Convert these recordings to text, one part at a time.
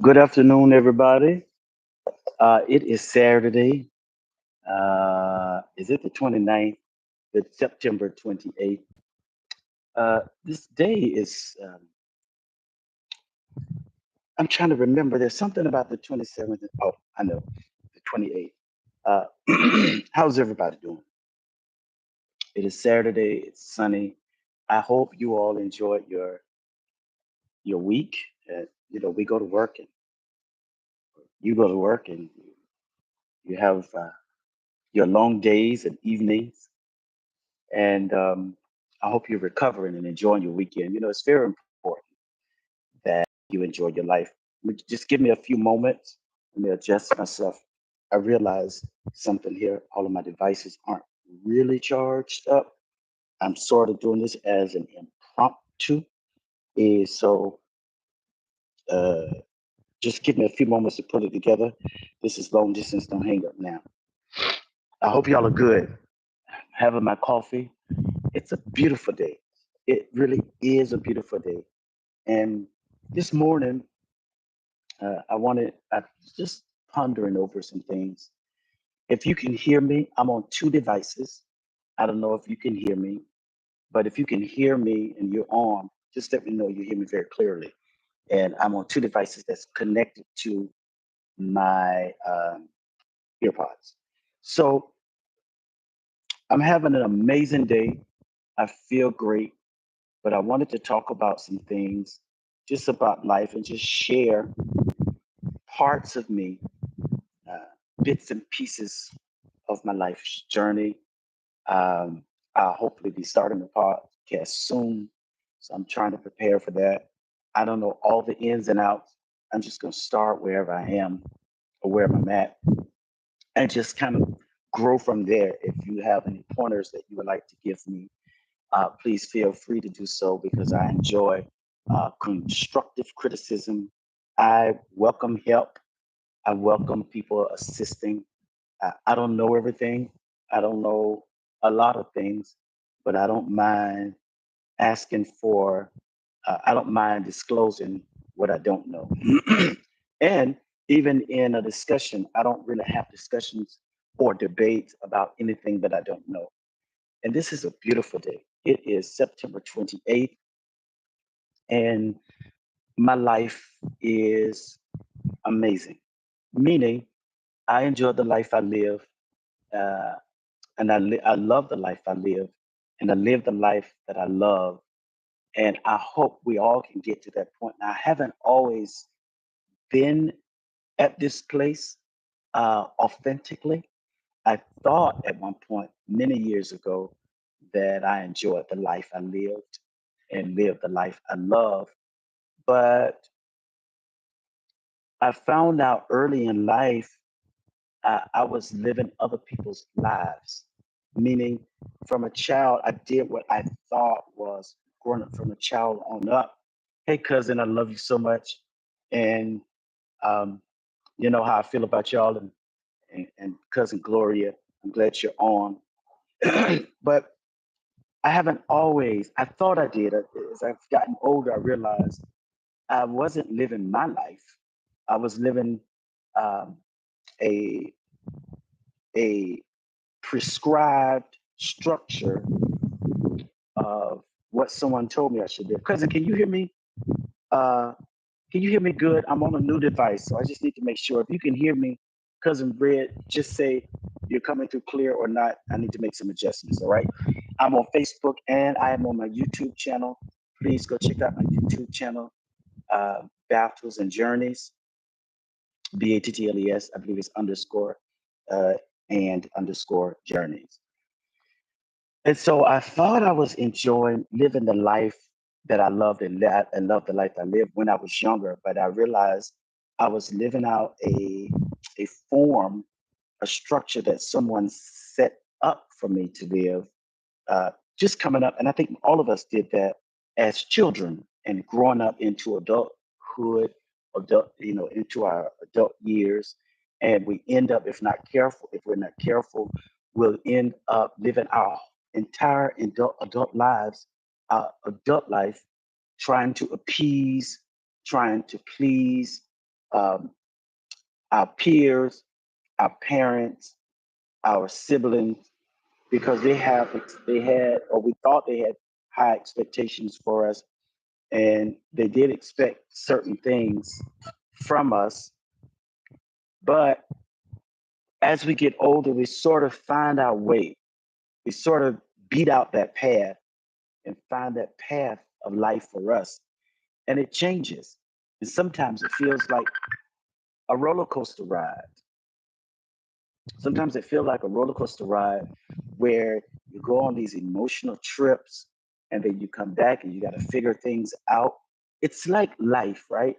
Good afternoon, everybody. It is Saturday. Is it the 29th? It's September 28th. This day is, I'm trying to remember, there's something about the 27th. Oh, I know, the 28th. Uh, how's everybody doing? It is Saturday. It's sunny. I hope you all enjoyed your week. We go to work and you go to work and you have your long days and evenings. And I hope you're recovering and enjoying your weekend. It's very important that you enjoy your life. Just give me a few moments. Let me adjust myself. I realize something here. All of my devices aren't really charged up. I'm sort of doing this as an impromptu. So uh, just give me a few moments to put it together. This is long distance. Don't hang up now. I hope y'all are good. Having my coffee. It's a beautiful day. It really is a beautiful day. And this morning, I was just pondering over some things. If you can hear me, I'm on two devices. I don't know if you can hear me, but if you can hear me and you're on, just let me know you hear me very clearly. And I'm on two devices that's connected to my earpods. So I'm having an amazing day. I feel great, but I wanted to talk about some things just about life and just share parts of me, uh, bits and pieces of my life's journey. Um, I'll hopefully be starting the podcast soon. So I'm trying to prepare for that. I don't know all the ins and outs. I'm just going to start wherever I am or wherever I'm at and just kind of grow from there. If you have any pointers that you would like to give me, please feel free to do so because I enjoy constructive criticism. I welcome help. I welcome people assisting. I don't know everything. I don't know a lot of things, but I don't mind asking for, I don't mind disclosing what I don't know. And even in a discussion, I don't really have discussions or debates about anything that I don't know. And this is a beautiful day. It is September 28th, and my life is amazing, meaning I enjoy the life I live. Uh, and I love the life I live, and I live the life that I love. And I hope we all can get to that point. Now, I haven't always been at this place authentically. I thought at one point, many years ago, that I enjoyed the life I lived and lived the life I love. But I found out early in life I was living other people's lives, meaning from a child, I did what I thought was growing up from a child on up. Hey, cousin, I love you so much. And um, you know how I feel about y'all and cousin Gloria. I'm glad you're on. But I haven't always, I thought I did. As I've gotten older, I realized I wasn't living my life. I was living um, a, a prescribed structure of what someone told me I should do. Cousin, can you hear me? Uh, can you hear me good? I'm on a new device, so I just need to make sure. If you can hear me, cousin Red, just say you're coming through clear or not. I need to make some adjustments. All right. I'm on Facebook and I am on my YouTube channel. Please go check out my YouTube channel, Battles and Journeys, BATTLES. I believe it's underscore uh, and underscore journeys. And so I thought I was enjoying living the life that I loved and loved the life I lived when I was younger, but I realized I was living out a form, a structure that someone set up for me to live, just coming up. And I think all of us did that as children and growing up into adulthood, into our adult years. And we end up, if we're not careful, we'll end up living our entire adult lives, adult life, trying to appease, trying to please, um, our peers, our parents, our siblings, because they had, or we thought they had high expectations for us, and they did expect certain things from us. But as we get older, we sort of find our way. We sort of beat out that path and find that path of life for us. And it changes. And sometimes it feels like a roller coaster ride. Sometimes it feels like a roller coaster ride where you go on these emotional trips and then you come back and you got to figure things out. It's like life, right?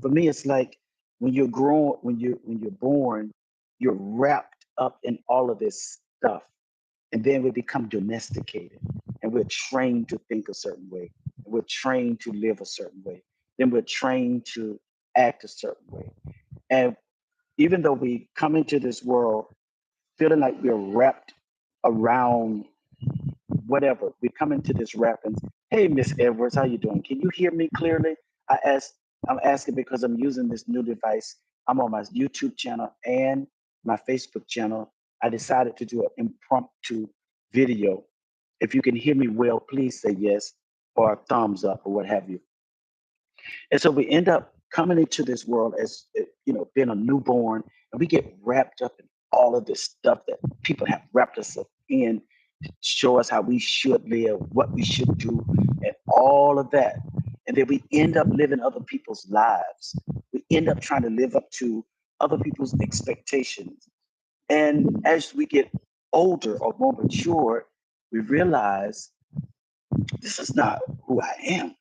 For me, it's like when you're born, you're wrapped up in all of this stuff. And then we become domesticated and we're trained to think a certain way. We're trained to live a certain way. Then we're trained to act a certain way. And even though we come into this world feeling like we're wrapped around whatever. We come into this wrap and hey, Miss Edwards, how you doing? Can you hear me clearly? I asked. I'm asking because I'm using this new device. I'm on my YouTube channel and my Facebook channel. I decided to do an impromptu video. If you can hear me well, please say yes or a thumbs up or what have you. And so we end up coming into this world as being a newborn, and we get wrapped up in all of this stuff that people have wrapped us up in to show us how we should live, what we should do, and all of that. And then we end up living other people's lives. We end up trying to live up to other people's expectations. And as we get older or more mature, we realize this is not who I am.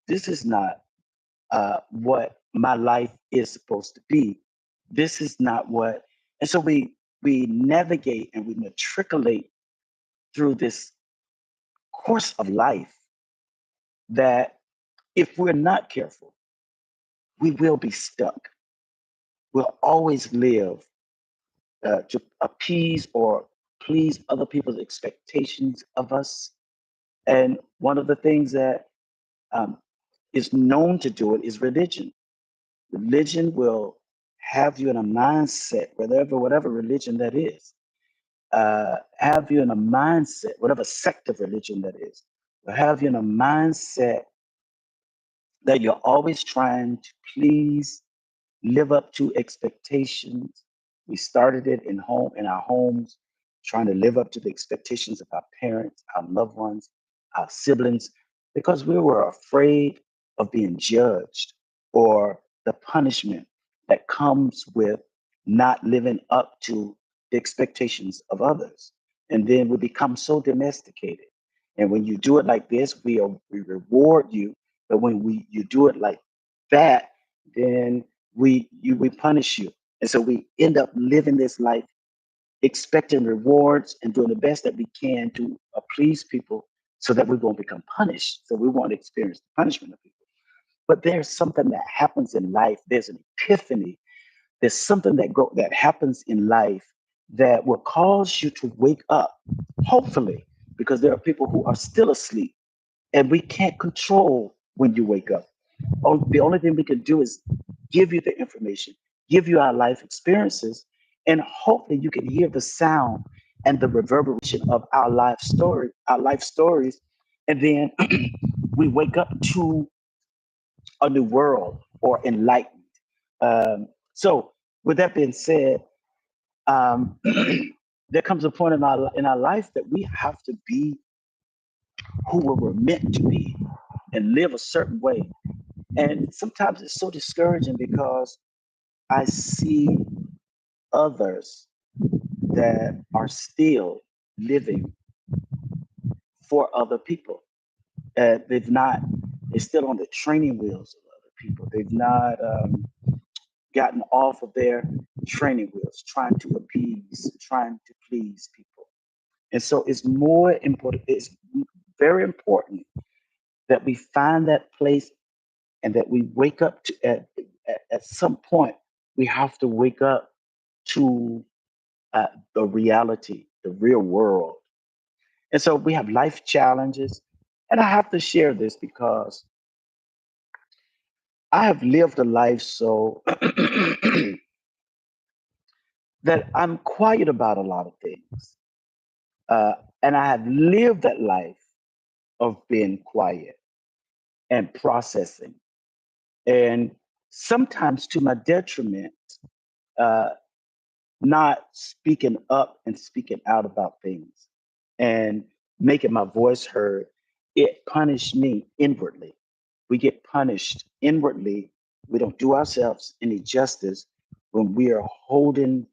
This is not what my life is supposed to be. This is not what, and so we navigate and we matriculate through this course of life that if we're not careful, we will be stuck. We'll always live to appease or please other people's expectations of us. And one of the things that um, is known to do it is religion. Religion will have you in a mindset, whatever religion that is, have you in a mindset, whatever sect of religion that is, will have you in a mindset that you're always trying to please, live up to expectations. We started it in our homes, trying to live up to the expectations of our parents, our loved ones, our siblings, because we were afraid of being judged or the punishment that comes with not living up to the expectations of others. And then we become so domesticated. And when you do it like this, we reward you. But when you do it like that, then we punish you. And so we end up living this life expecting rewards and doing the best that we can to please people so that we won't become punished. So we won't experience the punishment of people. But there's something that happens in life. There's an epiphany. There's something that happens in life that will cause you to wake up, hopefully, because there are people who are still asleep and we can't control when you wake up. The only thing we can do is give you the information, give you our life experiences, and hopefully you can hear the sound and the reverberation of our life stories, and then we wake up to a new world or enlightened. So, with that being said, um, there comes a point in our life that we have to be who we were meant to be and live a certain way. And sometimes it's so discouraging because I see others that are still living for other people. They've not, they're still on the training wheels of other people. They've not gotten off of their training wheels, trying to please people. And so it's very important that we find that place and that we wake up to, at some point, we have to wake up to the reality, the real world. And so we have life challenges. And I have to share this because I have lived a life so that I'm quiet about a lot of things. Uh, and I have lived that life of being quiet and processing. And sometimes to my detriment, uh, not speaking up and speaking out about things and making my voice heard, it punished me inwardly. We get punished inwardly. We don't do ourselves any justice when we are holding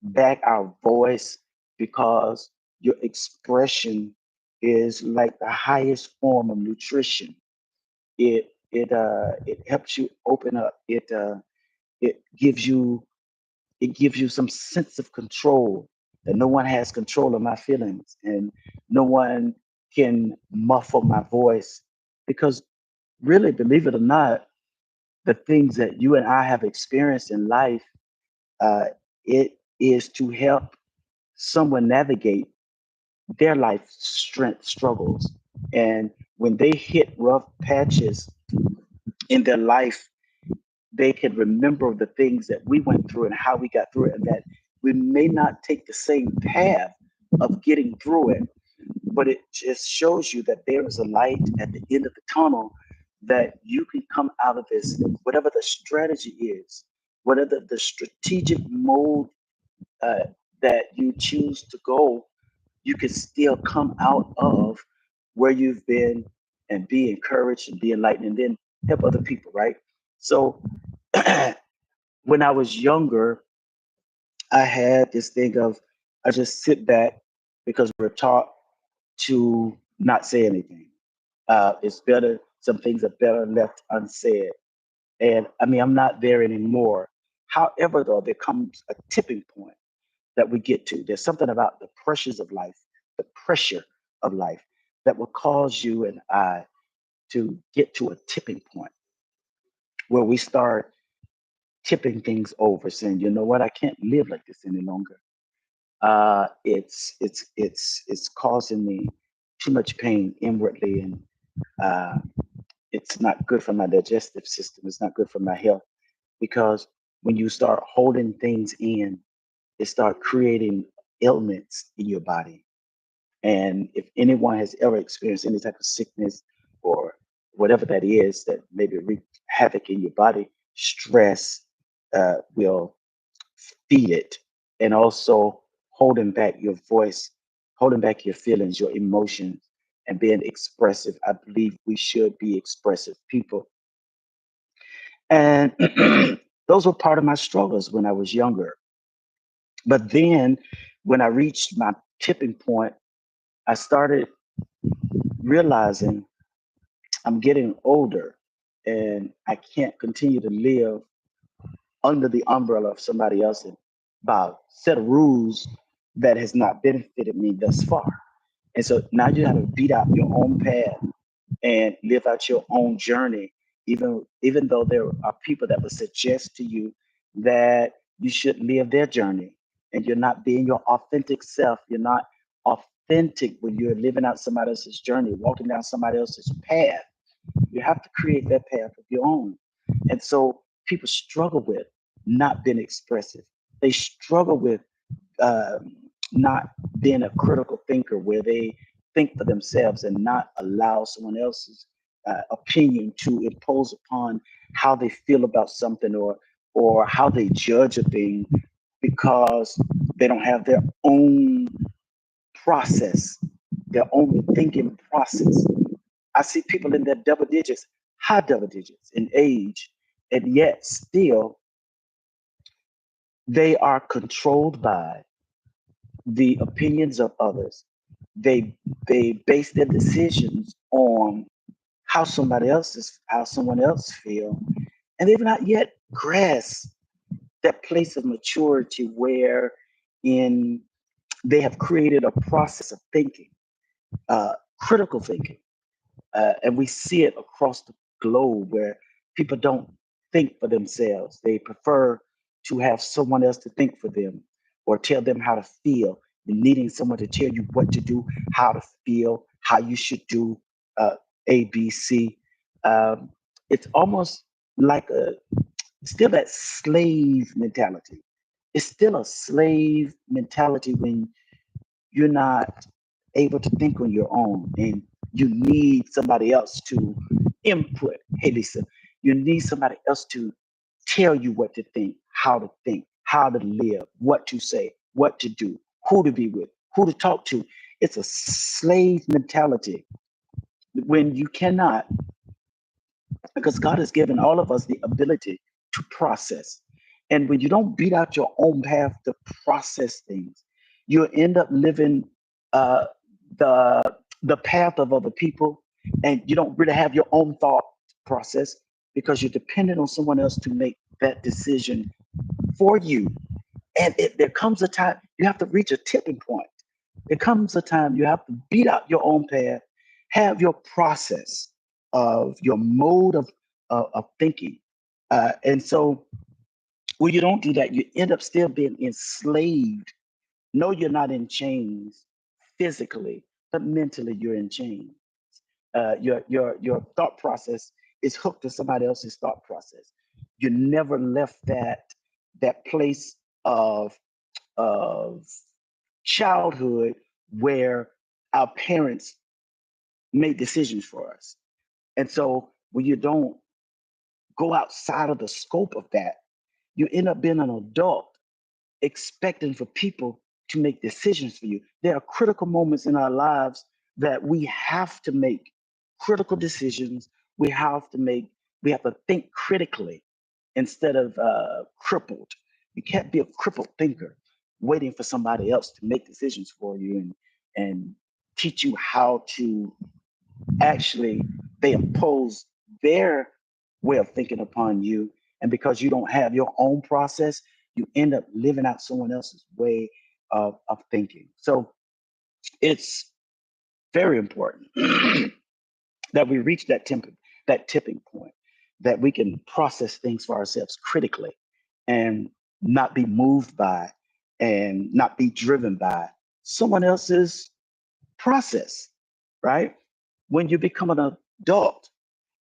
back our voice because your expression is like the highest form of nutrition. It helps you open up. It gives you some sense of control that no one has control of my feelings and no one can muffle my voice because really, believe it or not, the things that you and I have experienced in life, uh, it is to help someone navigate their life strength struggles. And when they hit rough patches in their life, they can remember the things that we went through and how we got through it, and that we may not take the same path of getting through it, but it just shows you that there is a light at the end of the tunnel that you can come out of this, whatever the strategy is, whatever the strategic mode uh, that you choose to go, you can still come out of where you've been and be encouraged and be enlightened and then help other people, right? So when I was younger, I had this thing of I just sit back because we're taught to not say anything. It's better, some things are better left unsaid. And I mean, I'm not there anymore. However, though, there comes a tipping point that we get to. There's something about the pressures of life, the pressure of life that will cause you and I to get to a tipping point where we start tipping things over, saying, you know what, I can't live like this any longer. It's causing me too much pain inwardly, and uh, it's not good for my digestive system. It's not good for my health because when you start holding things in, it start creating ailments in your body. And if anyone has ever experienced any type of sickness or whatever that is that maybe wreak havoc in your body, stress will feed it. And also holding back your voice, holding back your feelings, your emotions, and being expressive. I believe we should be expressive people. And those were part of my struggles when I was younger. But then when I reached my tipping point, I started realizing I'm getting older and I can't continue to live under the umbrella of somebody else and by a set of rules that has not benefited me thus far. And so now you have to beat out your own path and live out your own journey, even though there are people that would suggest to you that you should live their journey and you're not being your authentic self. You're not authentic when you're living out somebody else's journey, walking down somebody else's path. You have to create that path of your own. And so people struggle with not being expressive. They struggle with um, not being a critical thinker where they think for themselves and not allow someone else's opinion to impose upon how they feel about something or how they judge a thing because they don't have their own process, their own thinking process. I see people in their double digits, high double digits in age, and yet still they are controlled by the opinions of others. They they base their decisions on how someone else feel, and they've not yet grasped that place of maturity where in they have created a process of thinking, critical thinking. And we see it across the globe where people don't think for themselves. They prefer to have someone else to think for them or tell them how to feel. And needing someone to tell you what to do, how to feel, how you should do uh, A, B, C. Um, it's almost. like a still that slave mentality. It's still a slave mentality when you're not able to think on your own and you need somebody else to input. Hey, Lisa, you need somebody else to tell you what to think, how to live, what to say, what to do, who to be with, who to talk to. It's a slave mentality when you cannot, because God has given all of us the ability to process. And when you don't beat out your own path to process things, you'll end up living uh, the the path of other people, and you don't really have your own thought process because you're dependent on someone else to make that decision for you. And there comes a time you have to reach a tipping point. There comes a time you have to beat out your own path, have your process of your mode of thinking. And so when you don't do that, you end up still being enslaved. No, you're not in chains physically, but mentally you're in chains. Your thought process is hooked to somebody else's thought process. You never left that place of childhood where our parents made decisions for us. And so when you don't go outside of the scope of that, you end up being an adult expecting for people to make decisions for you. There are critical moments in our lives that we have to make critical decisions. We have to think critically instead of crippled. You can't be a crippled thinker waiting for somebody else to make decisions for you and teach you how to actually they impose their way of thinking upon you. And because you don't have your own process, you end up living out someone else's way of thinking. So it's very important that we reach that tipping point, that we can process things for ourselves critically and not be moved by and not be driven by someone else's process, right? When you become an adult,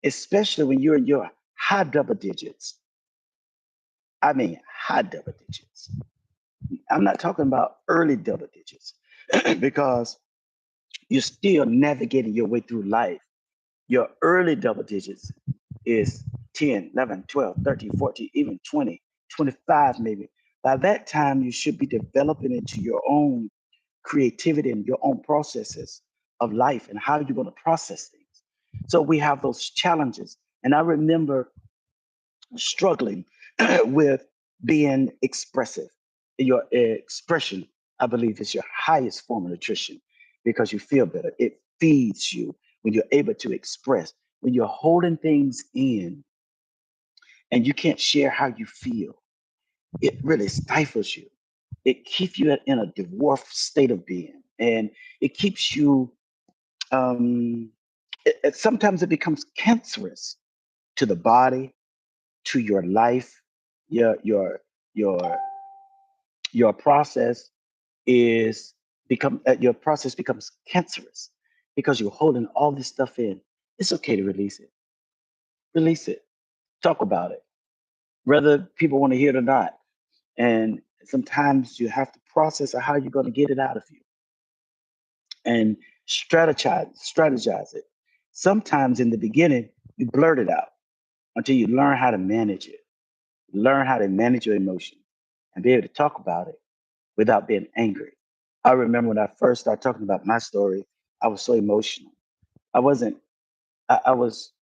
especially when you're in your high double digits, I mean, high double digits. I'm not talking about early double digits because you're still navigating your way through life. Your early double digits is 10, 11, 12, 13, 14, even 20, 25 maybe. By that time, you should be developing into your own creativity and your own processes of life and how you're going to process things. So we have those challenges. And I remember struggling with being expressive. Your expression, I believe, is your highest form of nutrition because you feel better. It feeds you when you're able to express. When you're holding things in and you can't share how you feel, it really stifles you. It keeps you in a dwarfed state of being, and it keeps you. Um, Sometimes it becomes cancerous to the body, to your life, your your your your process your process becomes cancerous because you're holding all this stuff in. It's okay to release it. Release it. Talk about it, whether people want to hear it or not. And sometimes you have to process how you're going to get it out of you and strategize it. Sometimes in the beginning, you blurt it out until you learn how to manage it, learn how to manage your emotions and be able to talk about it without being angry. I remember when I first started talking about my story, I was so emotional. I wasn't, I was,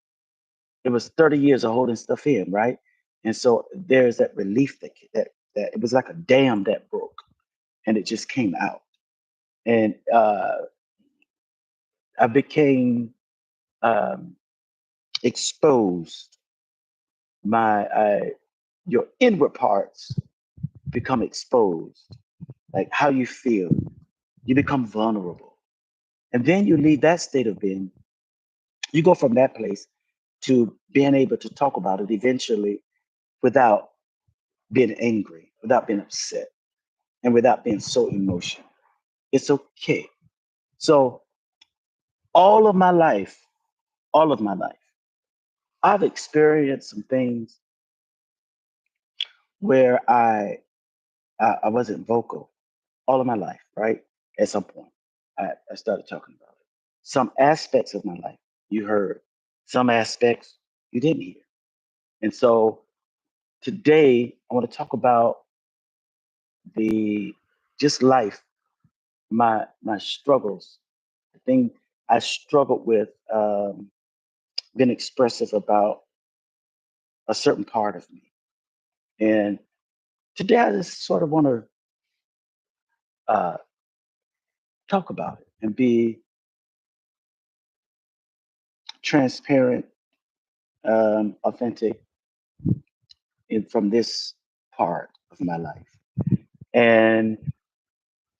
it was 30 years of holding stuff in, right? And so there's that relief that it was like a dam that broke and it just came out. And I became um, exposed. Your inward parts become exposed, like how you feel. You become vulnerable. And then you leave that state of being, you go from that place to being able to talk about it eventually without being angry, without being upset, and without being so emotional. It's okay. So all of my life, all of my life, I've experienced some things where I wasn't vocal all of my life, right? At some point, I started talking about it. Some aspects of my life you heard, some aspects you didn't hear. And so today I want to talk about the just life, my struggles, the thing I struggled with, being expressive about a certain part of me. And today I just sort of want to uh, talk about it and be transparent, authentic from this part of my life. And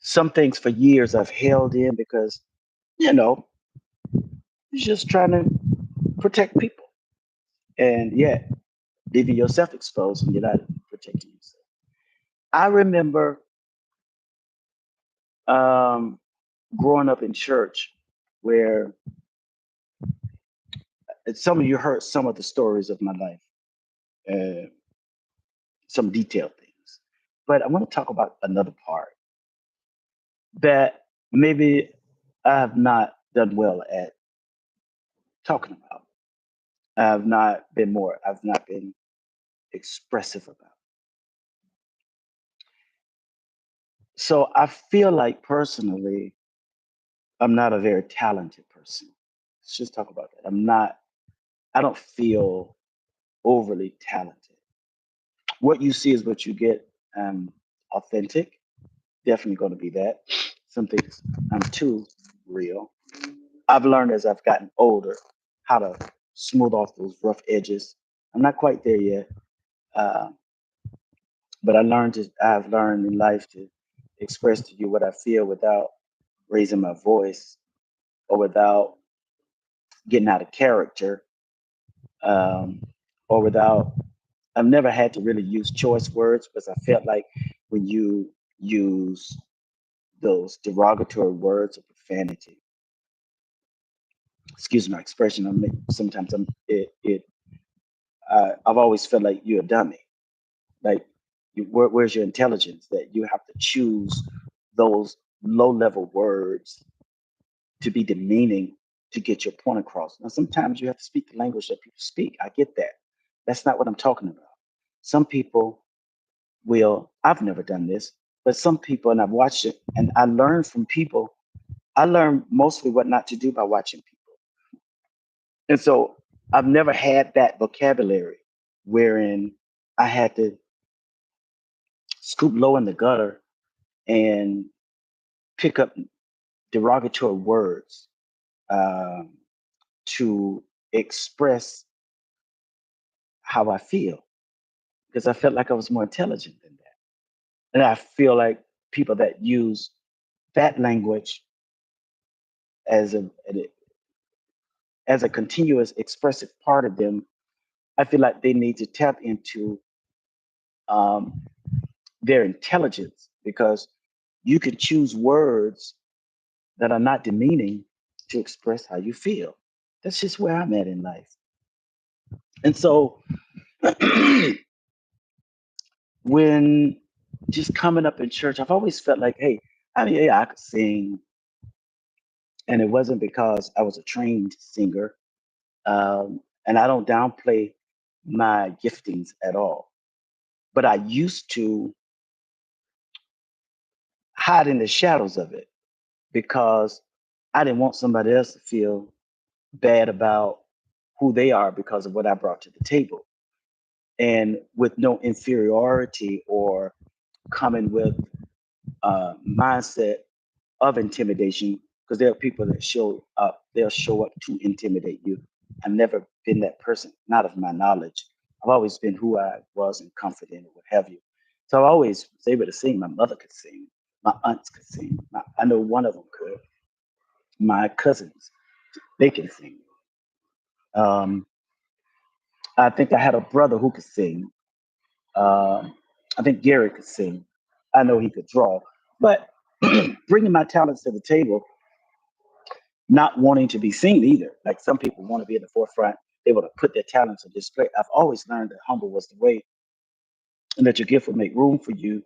some things for years I've held in because, you know, you're just trying to protect people. And yet, leaving yourself exposed and you're not protecting yourself. I remember um, growing up in church where some of you heard some of the stories of my life, uh, some detailed things. But I want to talk about another part that maybe I have not done well at talking about. I've not been expressive about. So I feel like personally, I'm not a very talented person. Let's just talk about that. I don't feel overly talented. What you see is what you get. Authentic, definitely going to be that. Some things I'm too real. I've learned as I've gotten older how to smooth off those rough edges. I'm not quite there yet, uh, but I've learned in life to express to you what I feel without raising my voice or without getting out of character, um, or without. I've never had to really use choice words because I felt like when you use those derogatory words of profanity, excuse my expression, sometimes I've always felt like you're a dummy. Like, where's your intelligence that you have to choose those low level words to be demeaning to get your point across? Now, sometimes you have to speak the language that people speak. I get that. That's not what I'm talking about. Some people I've never done this, but some people, and I've watched it, and I learned from people. I learned mostly what not to do by watching people. And so I've never had that vocabulary wherein I had to scoop low in the gutter and pick up derogatory words, um, to express how I feel because I felt like I was more intelligent than that. And I feel like people that use that language as a continuous expressive part of them, I feel like they need to tap into um, their intelligence because you can choose words that are not demeaning to express how you feel. That's just where I'm at in life. And so when just coming up in church, I've always felt like, hey, I mean, yeah, I could sing. And it wasn't because I was a trained singer. And I don't downplay my giftings at all. But I used to hide in the shadows of it because I didn't want somebody else to feel bad about who they are because of what I brought to the table. And with no inferiority or coming with mindset of intimidation, because there are people that they'll show up to intimidate you. I've never been that person, not of my knowledge. I've always been who I was and confident or what have you. So I always was able to sing. My mother could sing. My aunts could sing. I know one of them could. My cousins, they can sing. Um, I think I had a brother who could sing. Um, I think Gary could sing. I know he could draw. But bringing my talents to the table, not wanting to be seen either. Like some people want to be at the forefront. able to put their talents on display. I've always learned that humble was the way, and that your gift would make room for you,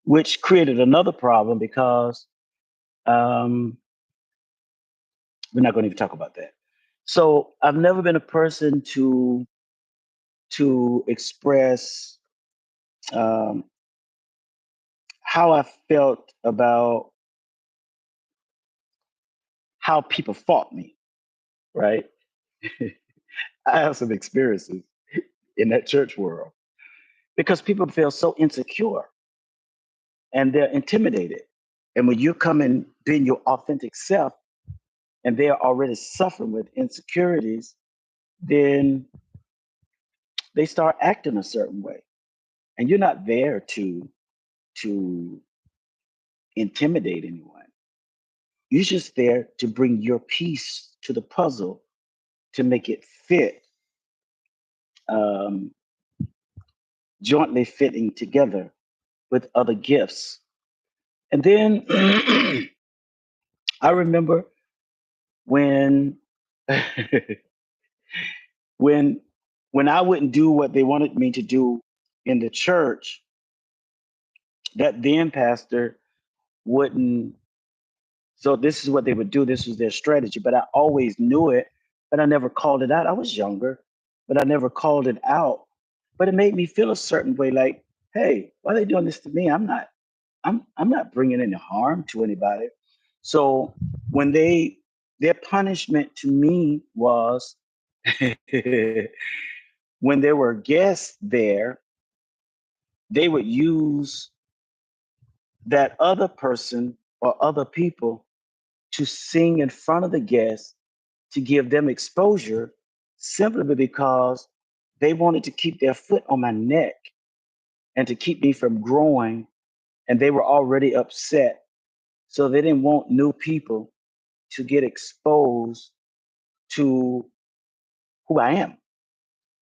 which created another problem because um, we're not going to even talk about that. So I've never been a person to express um, how I felt about how people fought me. Right? I have some experiences in that church world because people feel so insecure and they're intimidated. And when you come and being your authentic self, and they're already suffering with insecurities, then they start acting a certain way. And you're not there to intimidate anyone. You're just there to bring your piece to the puzzle to make it fit, um, jointly fitting together with other gifts. And then I remember when when when I wouldn't do what they wanted me to do in the church, that then pastor wouldn't. So this is what they would do. This was their strategy, but I always knew it, but I never called it out. I was younger, but I never called it out. But it made me feel a certain way, like, hey, why are they doing this to me? I'm not bringing any harm to anybody. So when their punishment to me was when there were guests there, they would use that other person or other people to sing in front of the guests to give them exposure simply because they wanted to keep their foot on my neck and to keep me from growing. And they were already upset. So they didn't want new people to get exposed to who I am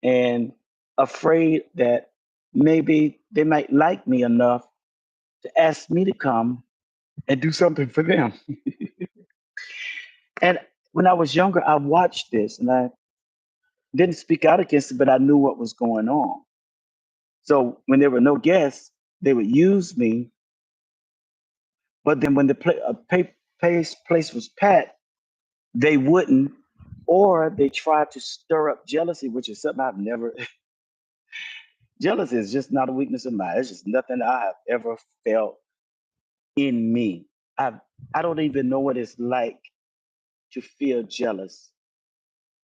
and afraid that maybe they might like me enough to ask me to come and do something for them. And when I was younger, I watched this and I didn't speak out against it, but I knew what was going on. So when there were no guests, they would use me. But then when the place was packed, they wouldn't, or they tried to stir up jealousy, which is something I've never. Jealousy is just not a weakness of mine. It's just nothing I have ever felt in me. I don't even know what it's like to feel jealous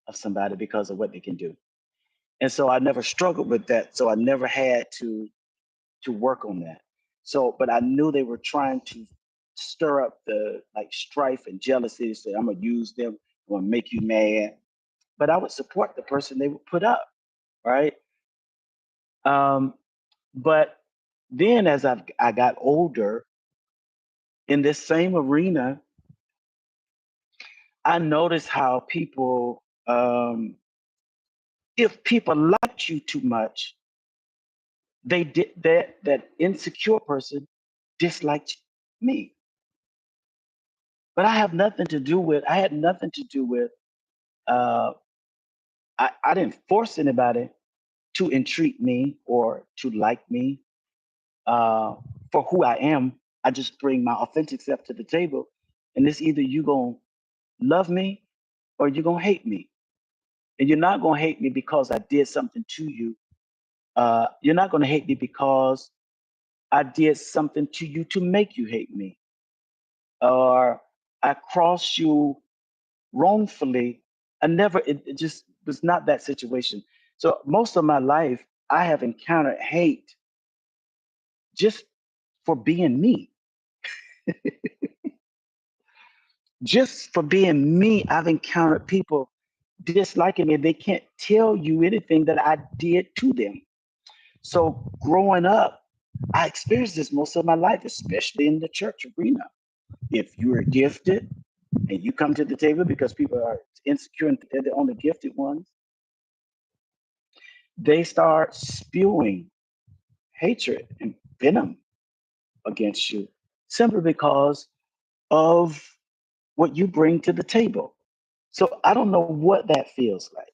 of somebody because of what they can do. And so I never struggled with that. So I never had to work on that. So, but I knew they were trying to stir up the like strife and jealousy. So I'm gonna use them. I'm gonna make you mad. But I would support the person they would put up, right? Um, but then as I got older in this same arena, I noticed how people, if people liked you too much, they did that insecure person disliked me. But I had nothing to do with, uh, I didn't force anybody to entreat me or to like me uh, for who I am. I just bring my authentic self to the table. And it's either you going to love me or you're going to hate me. And you're not going to hate me because I did something to you. You're not going to hate me because I did something to you to make you hate me, or I crossed you wrongfully. It just was not that situation. So most of my life, I have encountered hate just for being me. Just for being me, I've encountered people disliking me. They can't tell you anything that I did to them. So growing up, I experienced this most of my life, especially in the church arena. If you are gifted and you come to the table because people are insecure and they're the only gifted ones, they start spewing hatred and venom against you simply because of what you bring to the table. So I don't know what that feels like.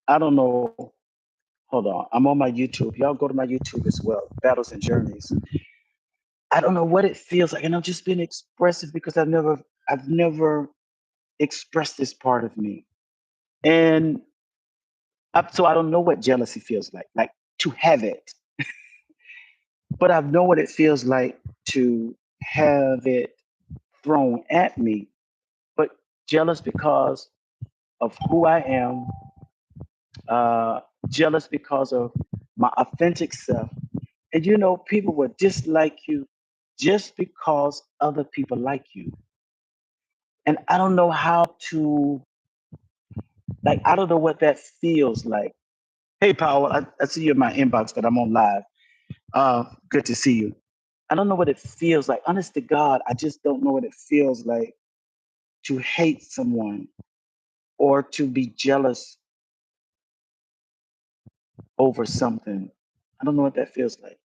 I don't know. Hold on. I'm on my YouTube. Y'all go to my YouTube as well. Battles and Journeys. I don't know what it feels like, and I'm just being expressive because I've never expressed this part of me, and so I don't know what jealousy feels like to have it, but I know what it feels like to have it thrown at me. But jealous because of who I am, uh, jealous because of my authentic self. And people will dislike you just because other people like you. And I don't know how to, like, I don't know what that feels like. Hey, Powell, I see you in my inbox, but I'm on live. Good to see you. I don't know what it feels like. Honest to God, I just don't know what it feels like to hate someone or to be jealous over something. I don't know what that feels like.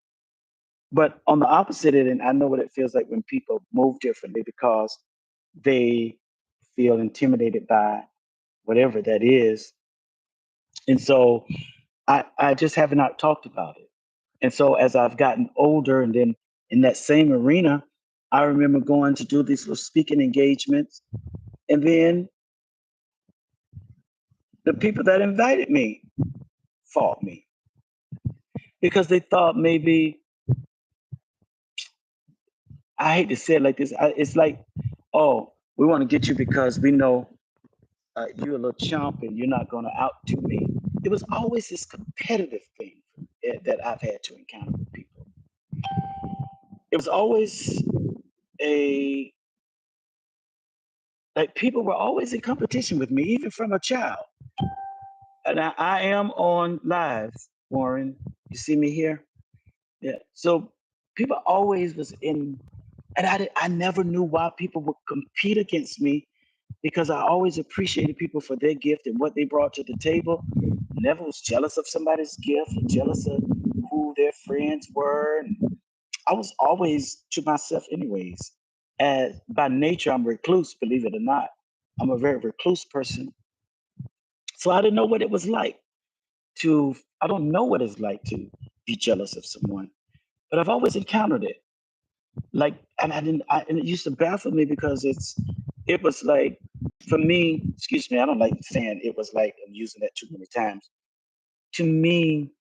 But on the opposite end, I know what it feels like when people move differently because they feel intimidated by whatever that is. And so I just have not talked about it. And so as I've gotten older and then in that same arena, I remember going to do these little speaking engagements. And then the people that invited me fought me because they thought maybe, I hate to say it like this, it's like, oh, we want to get you because we know you're a little chump and you're not going to outdo me. It was always this competitive thing that I've had to encounter with people. It was always a, like, people were always in competition with me, even from a child. And I am on live, Warren. You see me here? Yeah. So people always was in, and I never knew why people would compete against me because I always appreciated people for their gift and what they brought to the table. Never was jealous of somebody's gift or jealous of who their friends were. And I was always to myself, anyways. As by nature, I'm recluse, believe it or not. I'm a very recluse person. So I didn't know what it was like to, I don't know what it's like to be jealous of someone, but I've always encountered it. Like, and and it used to baffle me because it was like, for me, excuse me, I don't like saying it was like, I'm using that too many times. To me,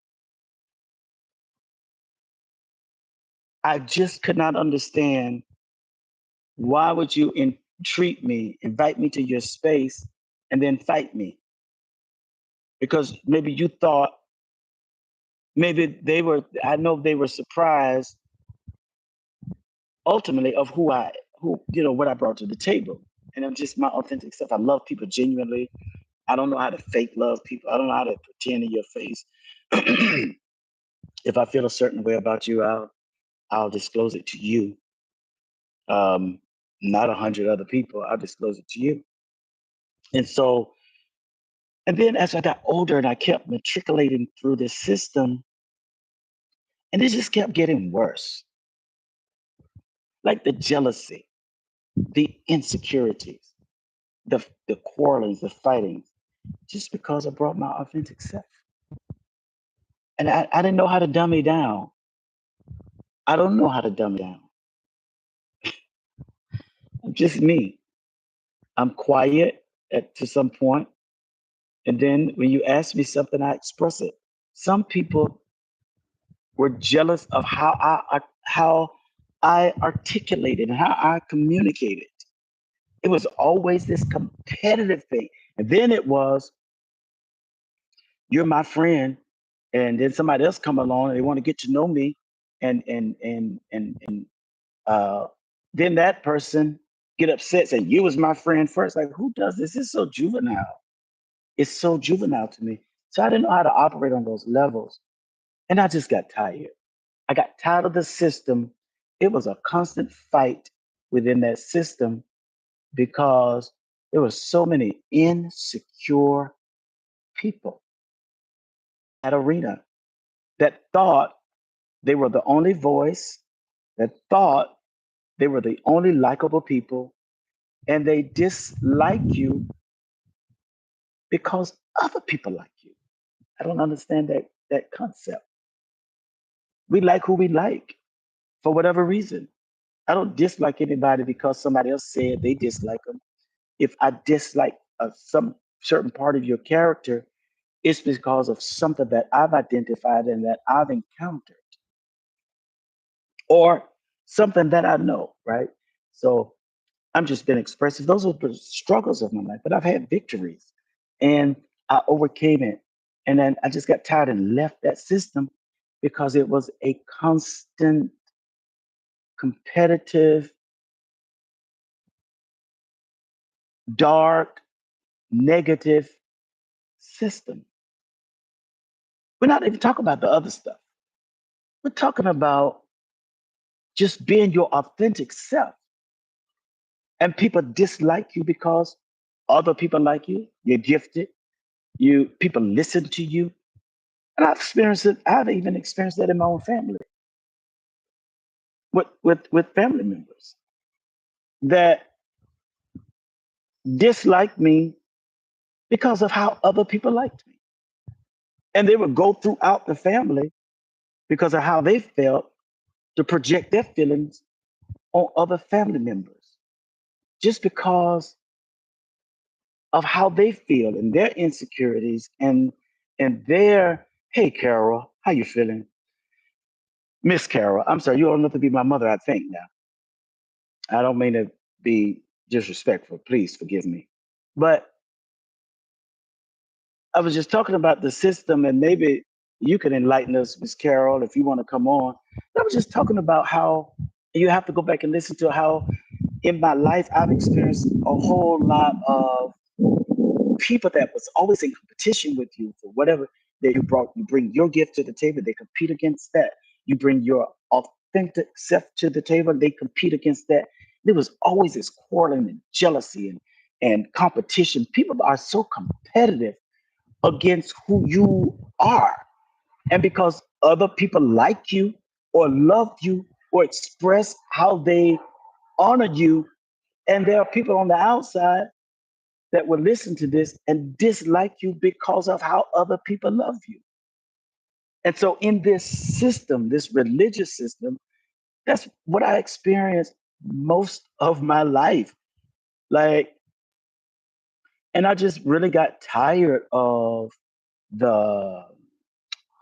I just could not understand why would you entreat me, invite me to your space, and then fight me? Because maybe you thought, maybe they were, I know they were surprised ultimately of what I brought to the table. And I'm just my authentic self. I love people genuinely. I don't know how to fake love people. I don't know how to pretend in your face. If I feel a certain way about you, I'll disclose it to you. Um, Not 100 other people. I'll disclose it to you. And so, and then as I got older and I kept matriculating through this system, and it just kept getting worse. Like the jealousy, the insecurities, the quarrelings, the fightings, just because I brought my authentic self. And I didn't know how to dumb me down. I don't know how to dumb down. I'm just me. I'm quiet to some point, and then when you ask me something, I express it. Some people were jealous of how I articulated and how I communicated. It was always this competitive thing, and then it was, you're my friend, and then somebody else come along and they want to get to know me, and uh, then that person get upset saying you was my friend first. Like, who does this? It's so juvenile. It's so juvenile to me. So I didn't know how to operate on those levels, and I just got tired. I got tired of the system. It was a constant fight within that system because there were so many insecure people at arena that thought they were the only voice, that thought they were the only likable people, and they dislike you because other people like you. I don't understand that concept. We like who we like for whatever reason. I don't dislike anybody because somebody else said they dislike them. If I dislike some certain part of your character, it's because of something that I've identified and that I've encountered, or something that I know, right? So I'm just been expressive. Those are the struggles of my life, but I've had victories and I overcame it. And then I just got tired and left that system because it was a constant, competitive, dark, negative system. We're not even talking about the other stuff. We're talking about just being your authentic self. And people dislike you because other people like you. You're gifted. You people listen to you. And I've experienced it. I've even experienced that in my own family with family members that dislike me because of how other people liked me. And they would go throughout the family because of how they felt to project their feelings on other family members just because of how they feel and their insecurities and their hey Carol, how you feeling? Miss Carol, I'm sorry, you old enough to be my mother, I think now. I don't mean to be disrespectful. Please forgive me. But I was just talking about the system, and maybe you can enlighten us, Miss Carol, if you want to come on. I was just talking about how you have to go back and listen to how in my life I've experienced a whole lot of people that was always in competition with you for whatever that you brought. You bring your gift to the table, they compete against that. You bring your authentic self to the table, they compete against that. There was always this quarreling and jealousy and competition. People are so competitive against who you are. And because other people like you or love you or express how they honor you, and there are people on the outside that will listen to this and dislike you because of how other people love you. And so, in this system, this religious system, that's what I experienced most of my life. Like, and I just really got tired of the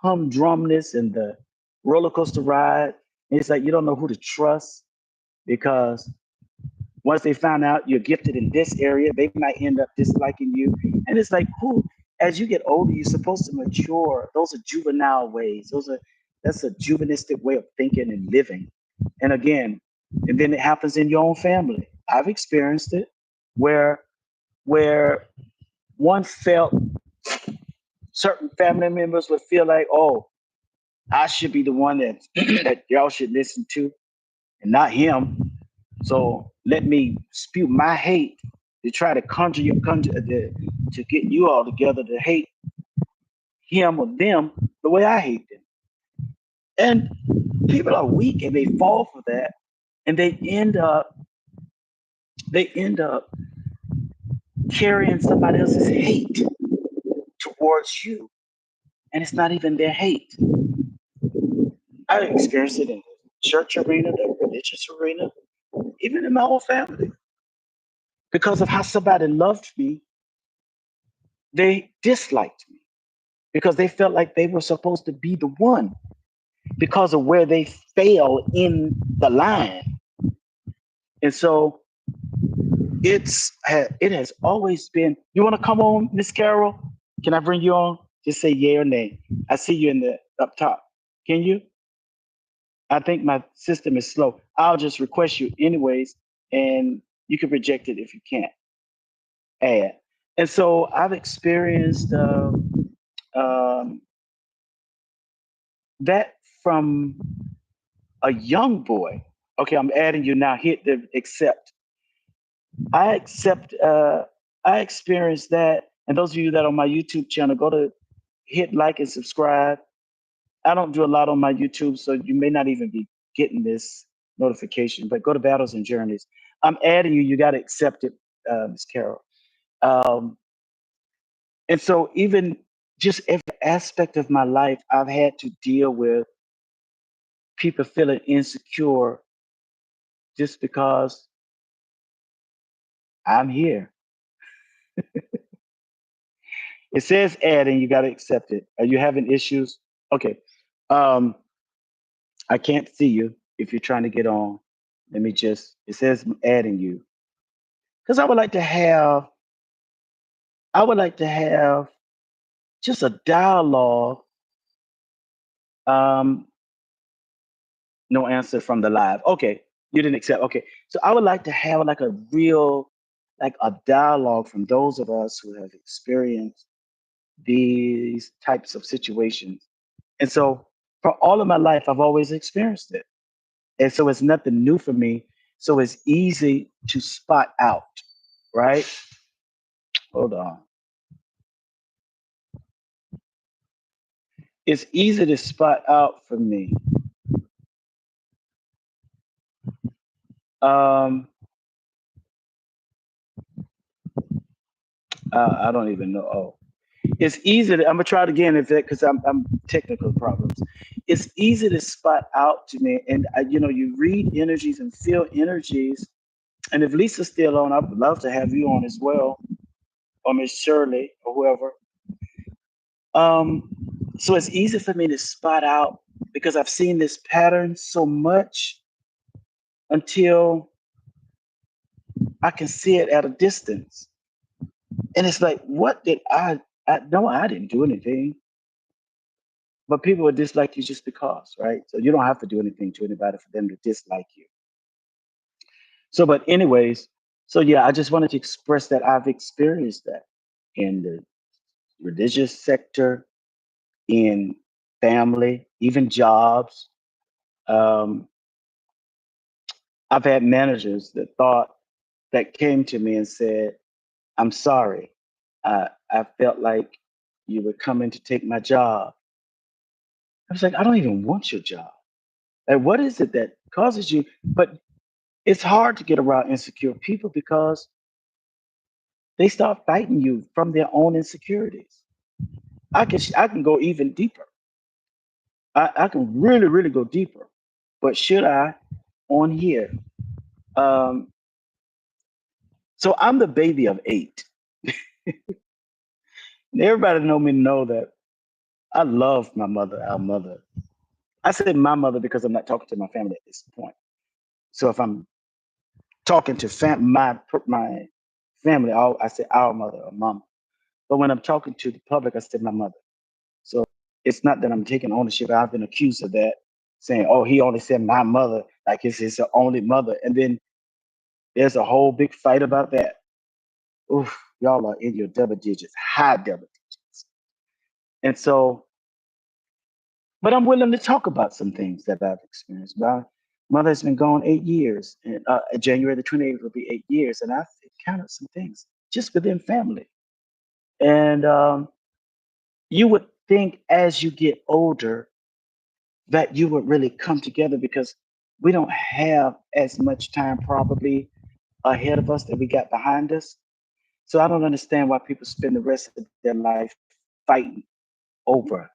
humdrumness and the roller coaster ride. And it's like you don't know who to trust because once they find out you're gifted in this area, they might end up disliking you. And it's like, who, as you get older, you're supposed to mature. Those are juvenile ways. That's a juvenistic way of thinking and living. And again, and then it happens in your own family. I've experienced it where where one felt certain family members would feel like, oh, I should be the one that that y'all should listen to and not him. So let me spew my hate to try to to get you all together to hate him or them the way I hate them. And people are weak and they fall for that, and they end up carrying somebody else's hate towards you, and it's not even their hate. I experienced it in the church arena, the religious arena, even in my own family. Because of how somebody loved me, they disliked me because they felt like they were supposed to be the one because of where they fail in the line. And so it has always been. You want to come on, Miss Carol? Can I bring you on? Just say yay or nay. I see you in the up top. Can you? I think my system is slow. I'll just request you anyways, and you can reject it if you can't add. And so I've experienced um, that from a young boy. Okay, I'm adding you now. Hit the accept. I accept. I experienced that, and those of you that are on my YouTube channel, go to hit like and subscribe. I don't do a lot on my YouTube, so you may not even be getting this notification. But go to Battles and Journeys. I'm adding you. You got to accept it, Miss Carol. Um, and so, even just every aspect of my life, I've had to deal with people feeling insecure just because I'm here. It says add, and you got to accept it. Are you having issues? Okay. Um, I can't see you if you're trying to get on. Let me just, it says adding you. Because I would like to have just a dialogue. Um, no answer from the live. Okay. You didn't accept. Okay. So I would like to have like a real, like a dialogue from those of us who have experienced these types of situations. And so for all of my life, I've always experienced it. And so it's nothing new for me. So it's easy to spot out, right? Hold on. It's easy to spot out for me. Um, I don't even know. Oh, it's easy to, I'm gonna try it again if it because I'm technical problems. It's easy to spot out to me, and you read energies and feel energies. And if Lisa's still on, I'd love to have you on as well, or Miss Shirley or whoever. Um, so it's easy for me to spot out because I've seen this pattern so much until I can see it at a distance. And it's like, what did I no, I didn't do anything. But people would dislike you just because, right? So you don't have to do anything to anybody for them to dislike you. So, but anyways, so yeah, I just wanted to express that I've experienced that in the religious sector, in family, even jobs. Um, I've had managers that came to me and said, "I'm sorry, I felt like you were coming to take my job." I was like, "I don't even want your job. Like, what is it that causes you?" But it's hard to get around insecure people because they start fighting you from their own insecurities. I can go even deeper. I can really really go deeper. But should I on here? Um, so I'm the baby of eight. And everybody know that I love my mother, our mother. I say my mother because I'm not talking to my family at this point. So if I'm talking to my family, I say our mother or mama. But when I'm talking to the public, I say my mother. So it's not that I'm taking ownership. I've been accused of that, saying, "Oh, he only said my mother, like it's his only mother," and then there's a whole big fight about that. Oof, y'all are in your double digits, high double digits, and so. But I'm willing to talk about some things that I've experienced. My mother has been gone 8 years, and January the 28th will be 8 years, and I've encountered some things just within family. And you would think as you get older that you would really come together because we don't have as much time probably ahead of us that we got behind us. So I don't understand why people spend the rest of their life fighting over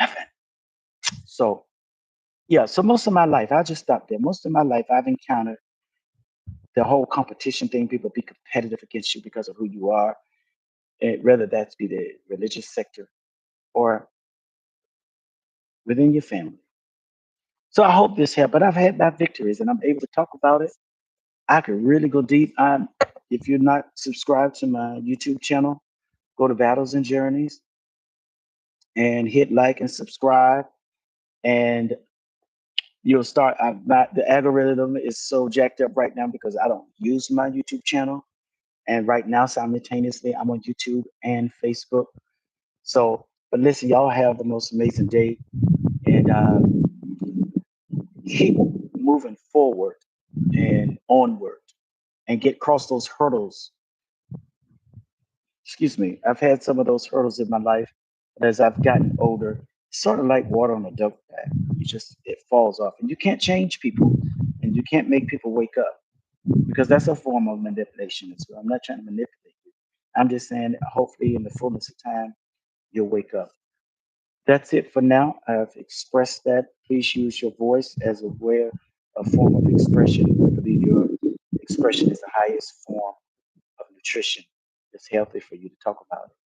nothing. So yeah, so most of my life, I just stop there. Most of my life, I've encountered the whole competition thing. People be competitive against you because of who you are, and whether that be the religious sector or within your family. So I hope this helped. But I've had my victories, and I'm able to talk about it. I could really go deep. If you're not subscribed to my YouTube channel, go to Battles and Journeys and hit like and subscribe, and you'll start. I'm not the algorithm is so jacked up right now because I don't use my YouTube channel, and right now simultaneously I'm on YouTube and Facebook. So, but listen, y'all have the most amazing day, and keep moving forward and onward, and get across those hurdles. Excuse me, I've had some of those hurdles in my life, but as I've gotten older, it's sort of like water on a duck path. It falls off, and you can't change people, and you can't make people wake up. because that's a form of manipulation as well. I'm not trying to manipulate you. I'm just saying, hopefully, in the fullness of time, you'll wake up. That's it for now. I've expressed that. Please use your voice as a form of expression. I believe your expression is the highest form of nutrition. It's healthy for you to talk about it.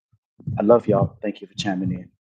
I love y'all. Thank you for chiming in.